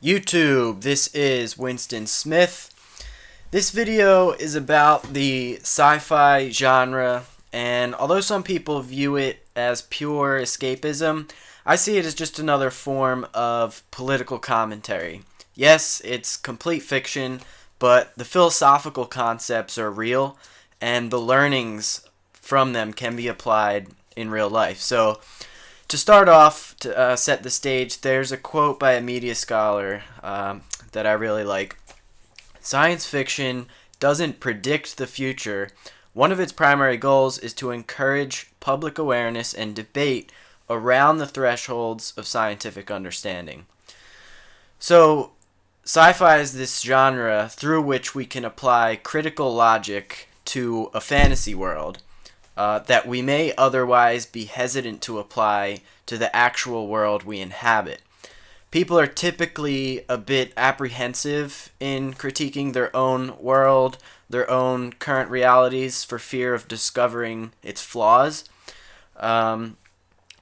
YouTube, this is Winston Smith. This video is about the sci-fi genre, and although some people view it as pure escapism, I see it as just another form of political commentary. Yes, it's complete fiction, but the philosophical concepts are real, and the learnings from them can be applied in real life. So, to start off, to set the stage, there's a quote by a media scholar that I really like. Science fiction doesn't predict the future. One of its primary goals is to encourage public awareness and debate around the thresholds of scientific understanding. So, sci-fi is this genre through which we can apply critical logic to a fantasy world that we may otherwise be hesitant to apply to the actual world we inhabit. People are typically a bit apprehensive in critiquing their own world, their own current realities, for fear of discovering its flaws,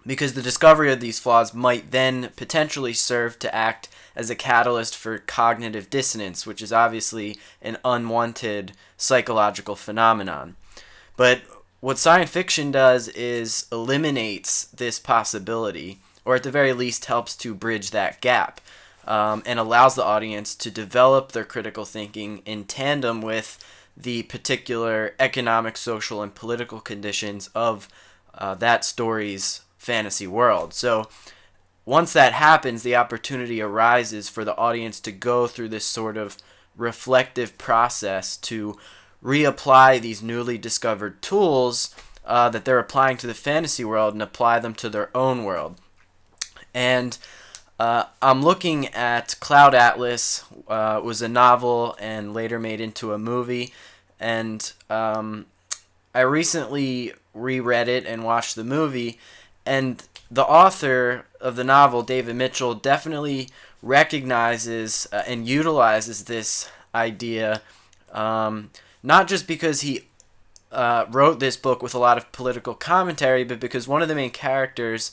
because the discovery of these flaws might then potentially serve to act as a catalyst for cognitive dissonance, which is obviously an unwanted psychological phenomenon. But what science fiction does is eliminates this possibility, or at the very least helps to bridge that gap, and allows the audience to develop their critical thinking in tandem with the particular economic, social, and political conditions of that story's fantasy world. So once that happens, the opportunity arises for the audience to go through this sort of reflective process to reapply these newly discovered tools that they're applying to the fantasy world and apply them to their own world. And I'm looking at Cloud Atlas. It was a novel and later made into a movie. And I recently reread it and watched the movie. And the author of the novel, David Mitchell, definitely recognizes and utilizes this idea, not just because he wrote this book with a lot of political commentary, but because one of the main characters,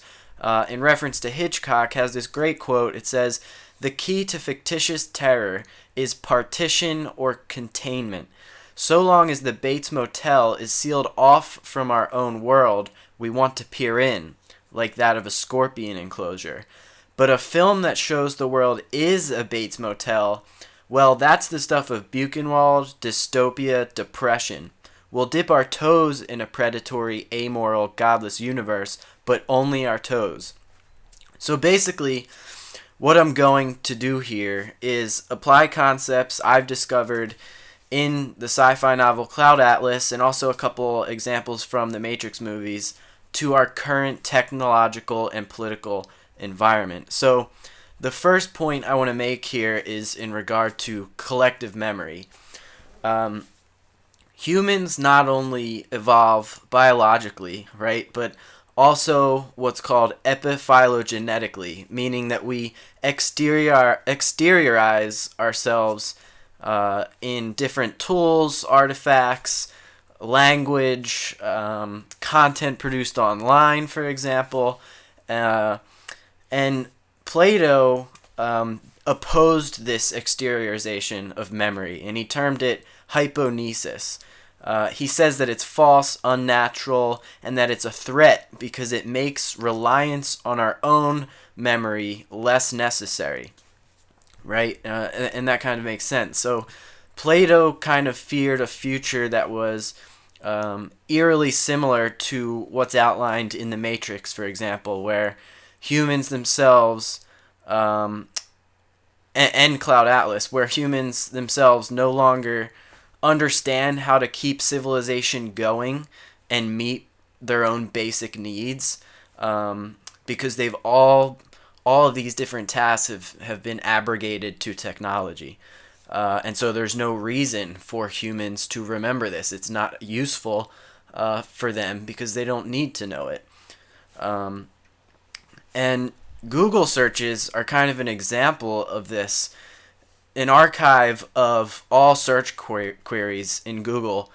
in reference to Hitchcock, has this great quote. It says, "The key to fictitious terror is partition or containment. So long as the Bates Motel is sealed off from our own world, we want to peer in, like that of a scorpion enclosure. But a film that shows the world is a Bates Motel, well, that's the stuff of Buchenwald, dystopia, depression. We'll dip our toes in a predatory, amoral, godless universe, but only our toes." So basically, what I'm going to do here is apply concepts I've discovered in the sci-fi novel Cloud Atlas, and also a couple examples from the Matrix movies, to our current technological and political environment. So the first point I want to make here is in regard to collective memory. Humans not only evolve biologically, right, but also what's called epiphylogenetically, meaning that we exteriorize ourselves in different tools, artifacts, language, content produced online, for example, and Plato opposed this exteriorization of memory, and he termed it hyponesis. He says that it's false, unnatural, and that it's a threat because it makes reliance on our own memory less necessary, right? And that kind of makes sense. So Plato kind of feared a future that was eerily similar to what's outlined in the Matrix, for example, where humans themselves, and Cloud Atlas, where humans themselves no longer understand how to keep civilization going and meet their own basic needs, because they've all of these different tasks have been abrogated to technology. And so there's no reason for humans to remember this. It's not useful for them because they don't need to know it. And Google searches are kind of an example of this. An archive of all search queries in Google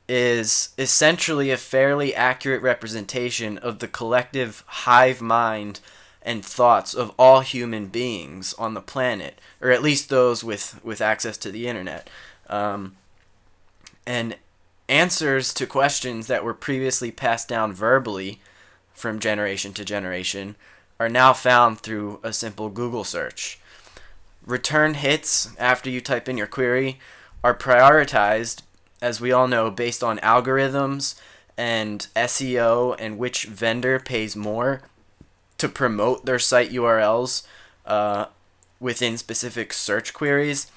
is essentially a fairly accurate representation of the collective hive mind and thoughts of all human beings on the planet, or at least those with access to the internet. And answers to questions that were previously passed down verbally from generation to generation are now found through a simple Google search. Return hits after you type in your query are prioritized, as we all know, based on algorithms and SEO and which vendor pays more to promote their site URLs within specific search queries.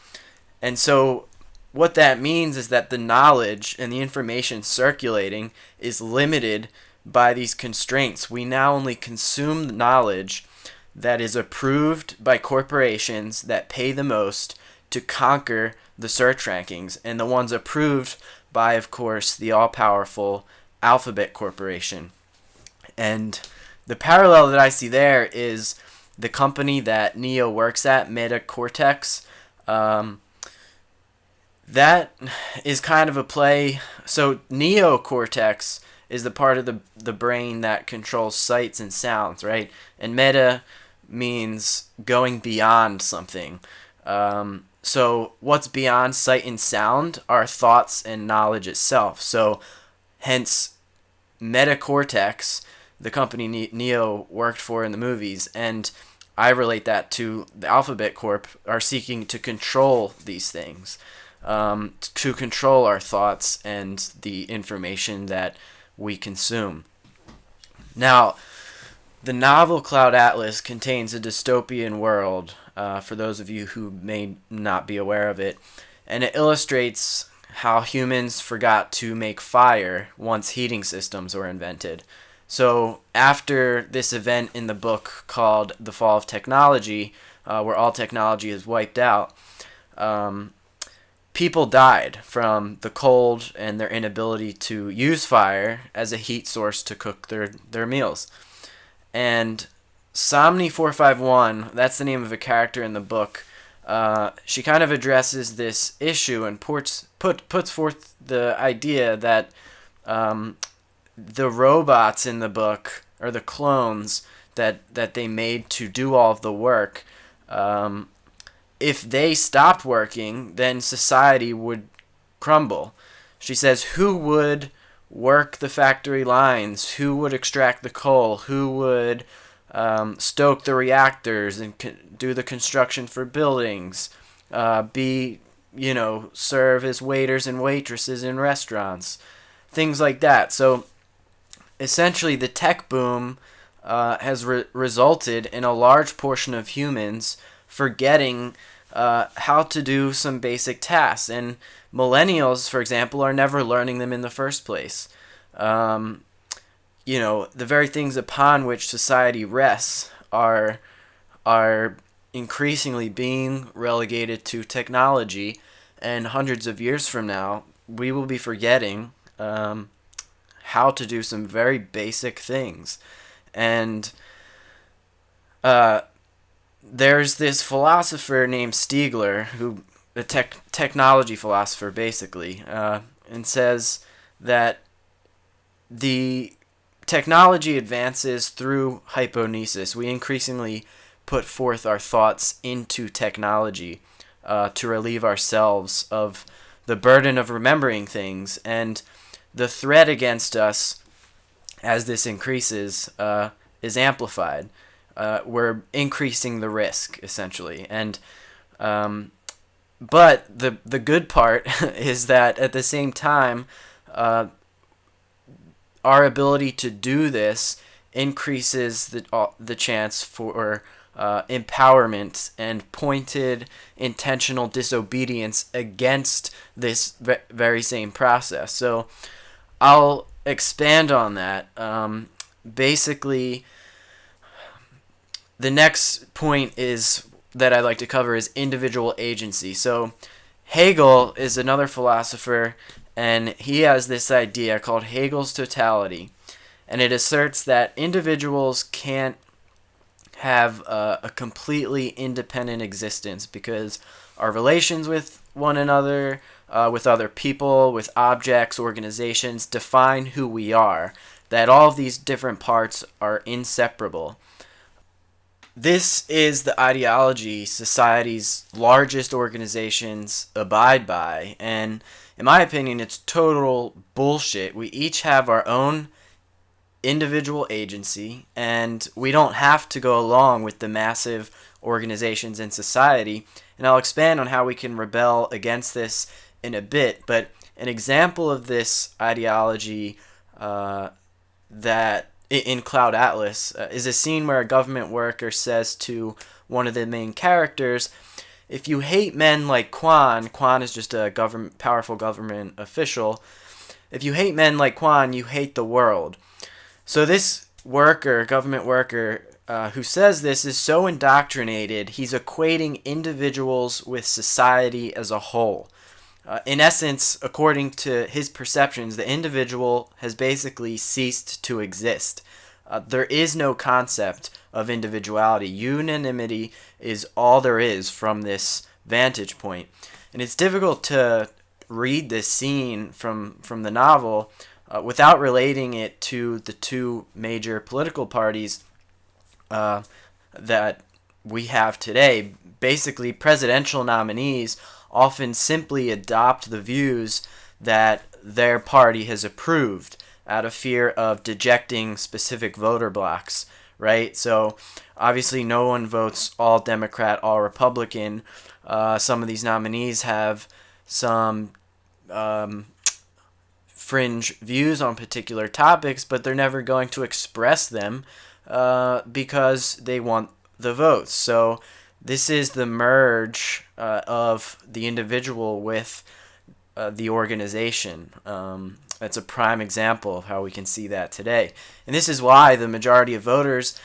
And so what that means is that the knowledge and the information circulating is limited by these constraints. We now only consume the knowledge that is approved by corporations that pay the most to conquer the search rankings, and the ones approved by, of course, the all-powerful Alphabet Corporation. And the parallel that I see there is the company that Neo works at, Meta Cortex. That is kind of a play. So neocortex is the part of the brain that controls sights and sounds, right? And meta means going beyond something. So what's beyond sight and sound are thoughts and knowledge itself. So hence metacortex, the company Neo worked for in the movies, and I relate that to the Alphabet Corp, are seeking to control these things, to control our thoughts and the information that we consume. Now, the novel Cloud Atlas contains a dystopian world, for those of you who may not be aware of it, and it illustrates how humans forgot to make fire once heating systems were invented. So after this event in the book called The Fall of Technology, where all technology is wiped out, people died from the cold and their inability to use fire as a heat source to cook their meals. And Somni 451, that's the name of a character in the book, she kind of addresses this issue and puts forth the idea that the robots in the book, or the clones that they made to do all of the work, if they stopped working, then society would crumble. She says, who would work the factory lines? Who would extract the coal? Who would stoke the reactors and do the construction for buildings? Serve as waiters and waitresses in restaurants, things like that. So essentially, the tech boom has resulted in a large portion of humans forgetting how to do some basic tasks. And millennials, for example, are never learning them in the first place. The very things upon which society rests are increasingly being relegated to technology, and hundreds of years from now, we will be forgetting how to do some very basic things. And there's this philosopher named Stiegler, who a technology philosopher basically, and says that the technology advances through hyponesis. We increasingly put forth our thoughts into technology to relieve ourselves of the burden of remembering things, and the threat against us as this increases is amplified. We're increasing the risk, essentially. And but the good part is that at the same time, our ability to do this increases the chance for empowerment and pointed intentional disobedience against this very same process. So I'll expand on that. Basically, the next point that I'd like to cover is individual agency. So Hegel is another philosopher, and he has this idea called Hegel's totality, and it asserts that individuals can't have a completely independent existence because our relations with one another, with other people, with objects, organizations, define who we are, that all of these different parts are inseparable. This is the ideology society's largest organizations abide by, and in my opinion, it's total bullshit. We each have our own individual agency, and we don't have to go along with the massive organizations in society. And I'll expand on how we can rebel against this in a bit, but an example of this ideology that in Cloud Atlas is a scene where a government worker says to one of the main characters, if you hate men like Quan is just a powerful government official, if you hate men like Quan, you hate the world. So this government worker, who says this is so indoctrinated, he's equating individuals with society as a whole. In essence, according to his perceptions, the individual has basically ceased to exist. There is no concept of individuality. Unanimity is all there is from this vantage point. And it's difficult to read this scene from the novel without relating it to the two major political parties that we have today. Basically, presidential nominees often simply adopt the views that their party has approved out of fear of dejecting specific voter blocks, right? So obviously no one votes all Democrat, all Republican. Some of these nominees have some fringe views on particular topics, but they're never going to express them because they want the votes. So this is the merge of the individual with the organization. That's a prime example of how we can see that today. And this is why the majority of voters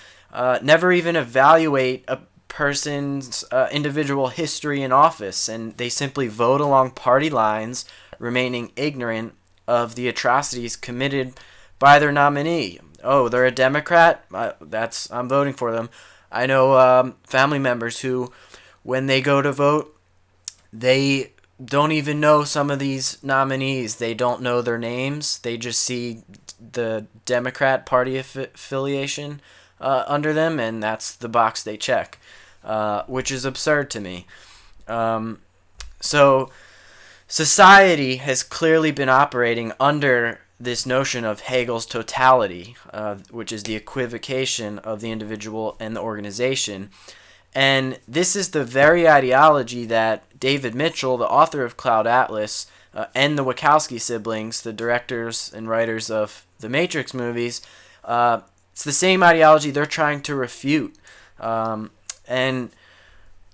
never even evaluate a person's individual history in office, and they simply vote along party lines, remaining ignorant of the atrocities committed by their nominee. Oh, they're a Democrat? I'm voting for them. I know family members who, when they go to vote, they don't even know some of these nominees. They don't know their names. They just see the Democrat Party affiliation under them, and that's the box they check, which is absurd to me. So society has clearly been operating under this notion of Hegel's totality, which is the equivocation of the individual and the organization. And this is the very ideology that David Mitchell, the author of Cloud Atlas, and the Wachowski siblings, the directors and writers of the Matrix movies, it's the same ideology they're trying to refute. And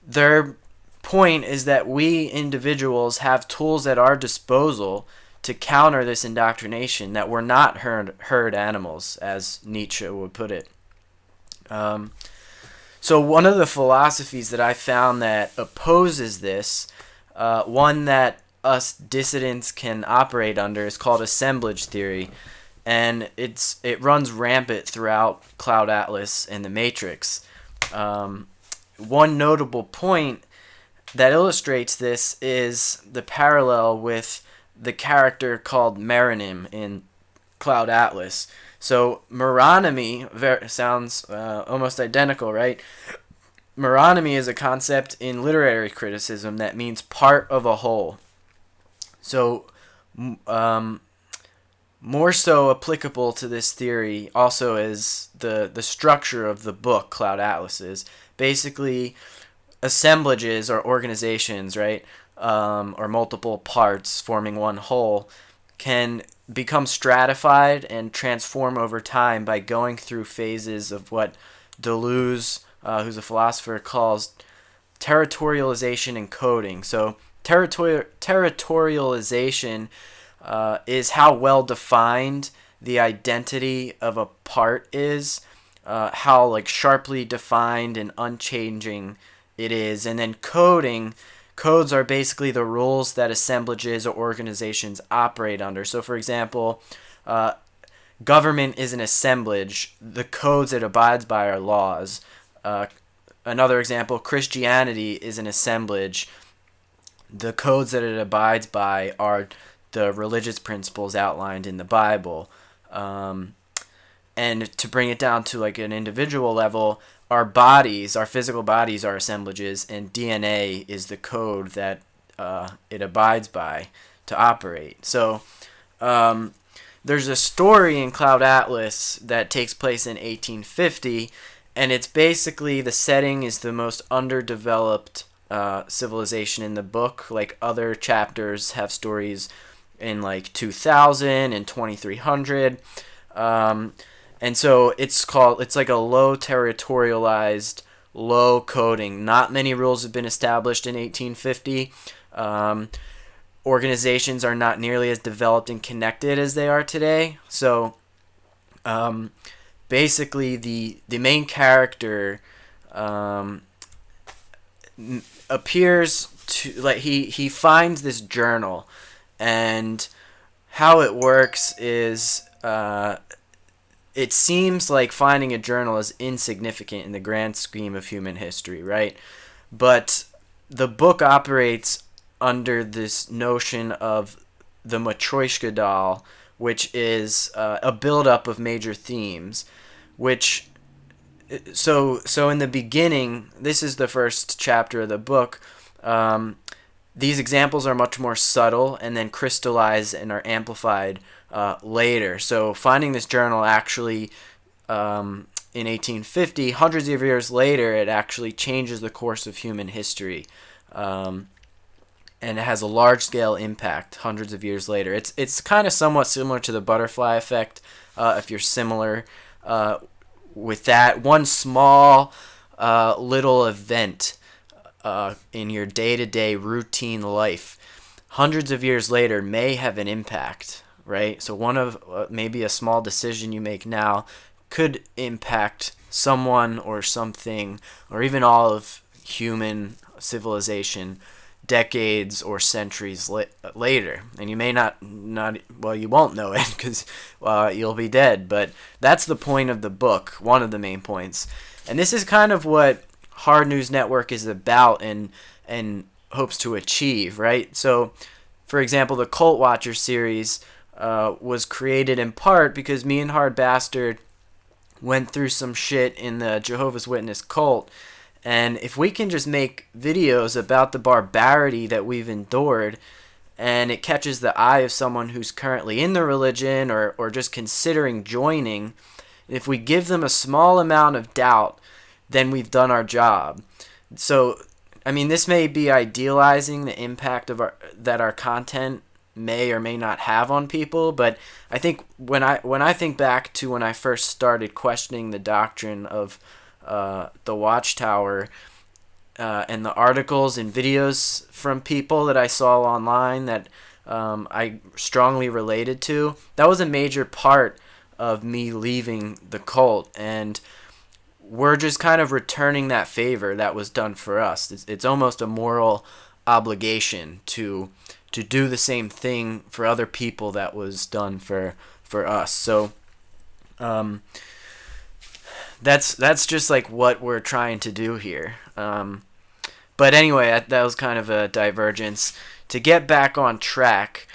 their point is that we individuals have tools at our disposal to counter this indoctrination, that we're not herd animals, as Nietzsche would put it. So one of the philosophies that I found that opposes this, one that us dissidents can operate under, is called assemblage theory, and it runs rampant throughout Cloud Atlas and the Matrix. One notable point that illustrates this is the parallel with the character called Meronym in Cloud Atlas. So Meronomy sounds almost identical, right? Meronomy is a concept in literary criticism that means part of a whole. So more so applicable to this theory also is the structure of the book Cloud Atlas is. Basically, assemblages or organizations, right, or multiple parts forming one whole, can become stratified and transform over time by going through phases of what Deleuze, who's a philosopher, calls territorialization and coding. So territorialization is how well defined the identity of a part is, how sharply defined and unchanging it is. And then codes are basically the rules that assemblages or organizations operate under. So for example, government is an assemblage. The codes it abides by are laws. Another example, Christianity is an assemblage. The codes that it abides by are the religious principles outlined in the Bible. And to bring it down to an individual level, our bodies, our physical bodies, are assemblages, and DNA is the code that it abides by to operate. So there's a story in Cloud Atlas that takes place in 1850, and it's basically, the setting is the most underdeveloped civilization in the book. Like, other chapters have stories in like 2000 and 2300. And so it's like a low territorialized, low coding. Not many rules have been established in 1850. Organizations are not nearly as developed and connected as they are today. So basically the main character appears to, like, he finds this journal, and how it works is it seems like finding a journal is insignificant in the grand scheme of human history, right? But the book operates under this notion of the Matryoshka doll, which is a buildup of major themes, which so in the beginning, this is the first chapter of the book. These examples are much more subtle and then crystallize and are amplified later. So finding this journal actually, in 1850, hundreds of years later, it actually changes the course of human history. And it has a large-scale impact hundreds of years later. It's kind of somewhat similar to the butterfly effect, if you're similar with that. One small little event in your day-to-day routine life, hundreds of years later, may have an impact, right? So one of maybe a small decision you make now could impact someone or something, or even all of human civilization decades or centuries later. And you may not well, you won't know it because you'll be dead. But that's the point of the book, one of the main points. And this is kind of what Hard News Network is about and hopes to achieve, right? So, for example, the Cult Watcher series was created in part because me and Hard Bastard went through some shit in the Jehovah's Witness cult, and if we can just make videos about the barbarity that we've endured, and it catches the eye of someone who's currently in the religion or just considering joining, if we give them a small amount of doubt, then we've done our job. So, I mean, this may be idealizing the impact of that our content may or may not have on people, but I think when I think back to when I first started questioning the doctrine of the Watchtower, and the articles and videos from people that I saw online that I strongly related to, that was a major part of me leaving the cult, and we're just kind of returning that favor that was done for us. It's almost a moral obligation to do the same thing for other people that was done for us. So that's just like what we're trying to do here. But anyway, that was kind of a divergence. To get back on track,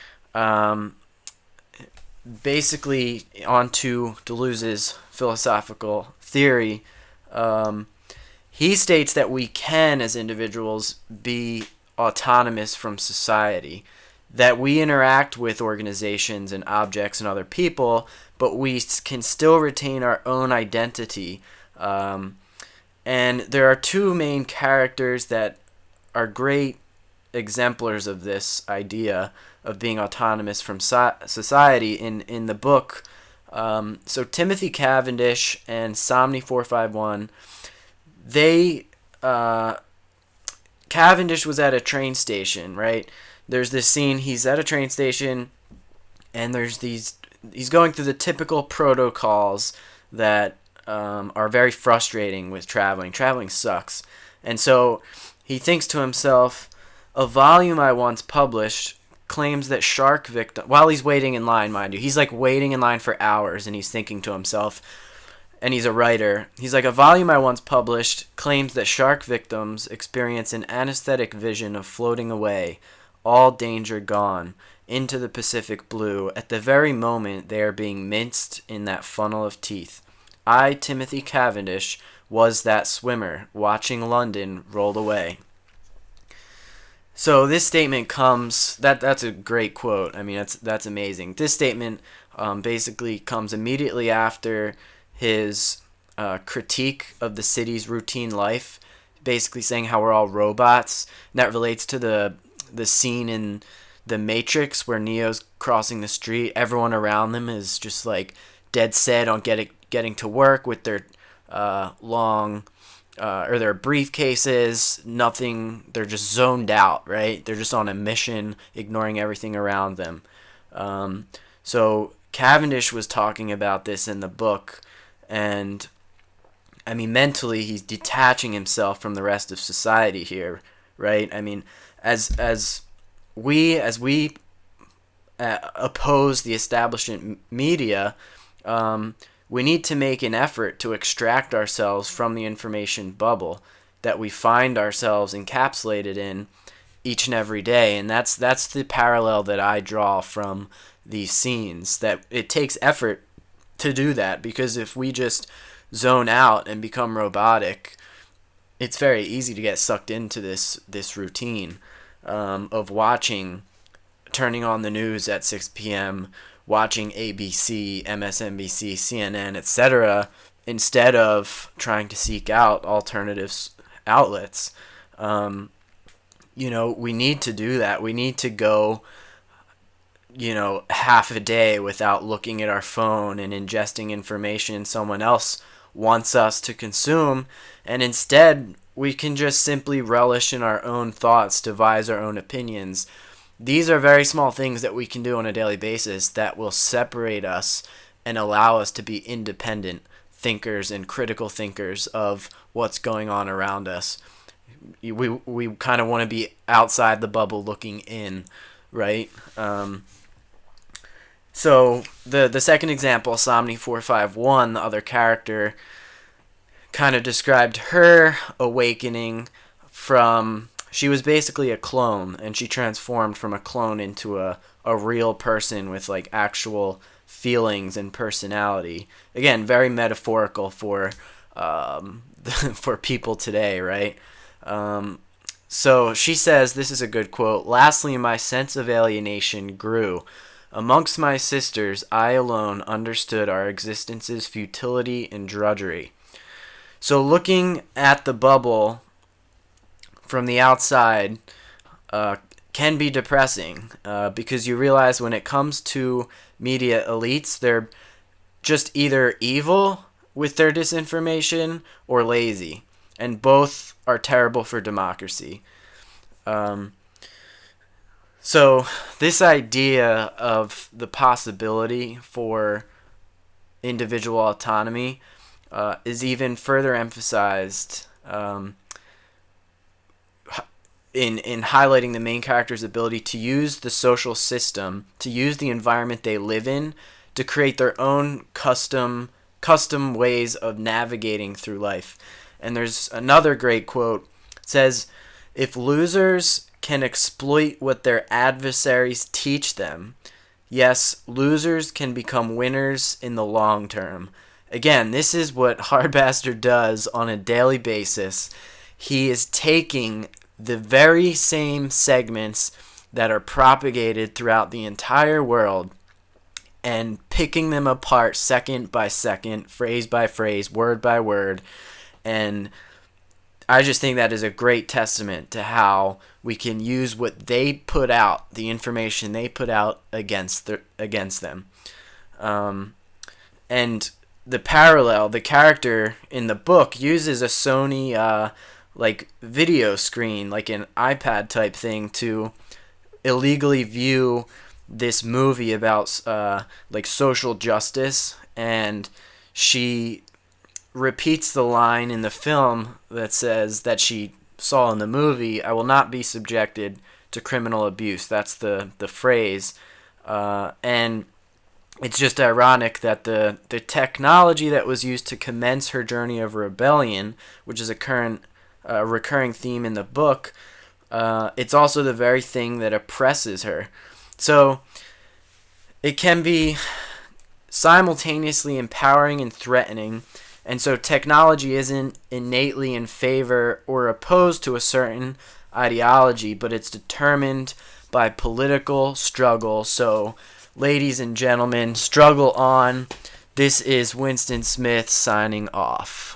basically onto Deleuze's philosophical theory, he states that we can, as individuals, be autonomous from society, that we interact with organizations and objects and other people, but we can still retain our own identity. And there are two main characters that are great exemplars of this idea of being autonomous from society in the book. So Timothy Cavendish and Somni 451, Cavendish was at a train station, right? There's this scene, he's at a train station, and he's going through the typical protocols that are very frustrating with traveling. Traveling sucks. And so he thinks to himself, a volume I once published claims that shark victim, while he's waiting in line, mind you, he's like waiting in line for hours, and he's thinking to himself, and he's a writer, he's like, a volume I once published claims that shark victims experience an anesthetic vision of floating away, all danger gone, into the Pacific blue at the very moment they are being minced in that funnel of teeth. I, Timothy Cavendish, was that swimmer watching London roll away. So this statement comes, that's a great quote. I mean, that's amazing. This statement basically comes immediately after his critique of the city's routine life, basically saying how we're all robots. And that relates to the scene in The Matrix where Neo's crossing the street. Everyone around them is just like dead set on getting to work with their long or their briefcases. Nothing. They're just zoned out, right? They're just on a mission, ignoring everything around them. So Cavendish was talking about this in the book, and I mean, mentally, he's detaching himself from the rest of society here, right? I mean, as we oppose the establishment media, we need to make an effort to extract ourselves from the information bubble that we find ourselves encapsulated in each and every day. And that's the parallel that I draw from these scenes, that it takes effort to do that, because if we just zone out and become robotic, it's very easy to get sucked into this routine of turning on the news at 6 p.m., watching ABC, MSNBC, CNN, etc., instead of trying to seek out alternative outlets. We need to do that. We need to go, half a day without looking at our phone and ingesting information someone else wants us to consume, and instead we can just simply relish in our own thoughts, devise our own opinions. These are very small things that we can do on a daily basis that will separate us and allow us to be independent thinkers and critical thinkers of what's going on around us. We kind of want to be outside the bubble looking in, right? So the second example, Somni451, the other character, kind of described her awakening from... She was basically a clone, and she transformed from a clone into a real person with like actual feelings and personality. Again, very metaphorical for for people today, right? So she says, this is a good quote, "Lastly, my sense of alienation grew. Amongst my sisters, I alone understood our existence's futility and drudgery." So looking at the bubble from the outside can be depressing because you realize when it comes to media elites, they're just either evil with their disinformation or lazy, and both are terrible for democracy. So this idea of the possibility for individual autonomy is even further emphasized in highlighting the main character's ability to use the social system, to use the environment they live in, to create their own custom ways of navigating through life. And there's another great quote. It says, "If losers can exploit what their adversaries teach them, yes, losers can become winners in the long term." Again, this is what Hardbastard does on a daily basis. He is taking the very same segments that are propagated throughout the entire world and picking them apart second by second, phrase by phrase, word by word. And I just think that is a great testament to how we can use what they put out, the information they put out against them. And the parallel, the character in the book uses a Sony video screen, like an iPad type thing, to illegally view this movie about social justice, and she repeats the line in the film that says that she saw in the movie, "I will not be subjected to criminal abuse." That's the phrase, and it's just ironic that the technology that was used to commence her journey of rebellion, which is a recurring theme in the book, it's also the very thing that oppresses her. So it can be simultaneously empowering and threatening, And so technology isn't innately in favor or opposed to a certain ideology, but it's determined by political struggle. So, ladies and gentlemen, struggle on. This is Winston Smith signing off.